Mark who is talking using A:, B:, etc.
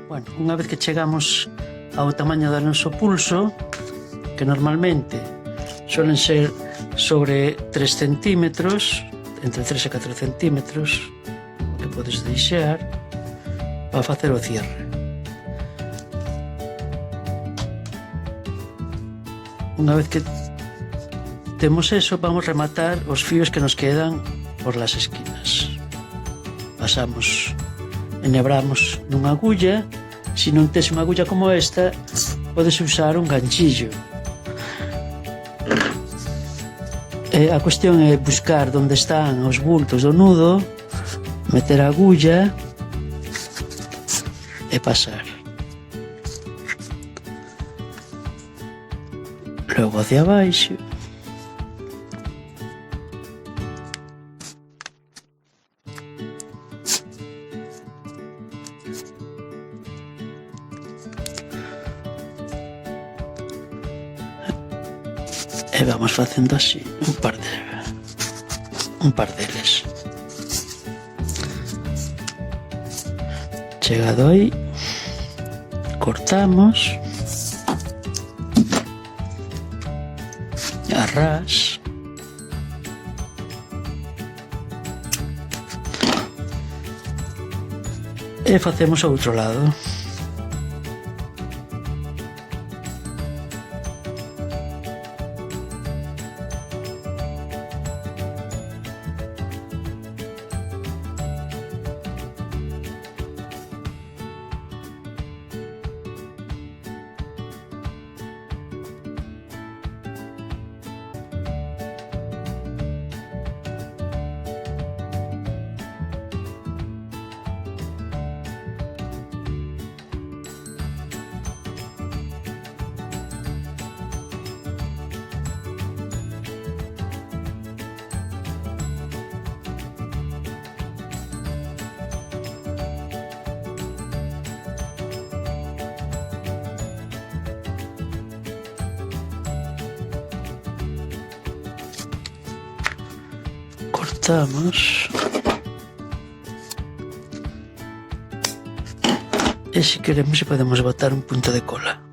A: Bueno, unha vez que chegamos ao tamaño do noso pulso, que normalmente suelen ser sobre 3 centímetros, entre 3 e 4 centímetros, o que podes deixar para facer o cierre. Unha vez que temos eso, vamos rematar os fíos que nos quedan por las esquinas. Pasamos, enhebramos nunha agulla. Se non tes unha agulla como esta, podes usar un ganchillo. A cuestión é buscar onde están os bultos do nudo, meter a agulla e pasar. Logo hacia abaixo. E vamos facendo así un par deles. Chegado aí, cortamos a ras. E facemos o outro lado. Cortamos e se queremos podemos botar un punto de cola.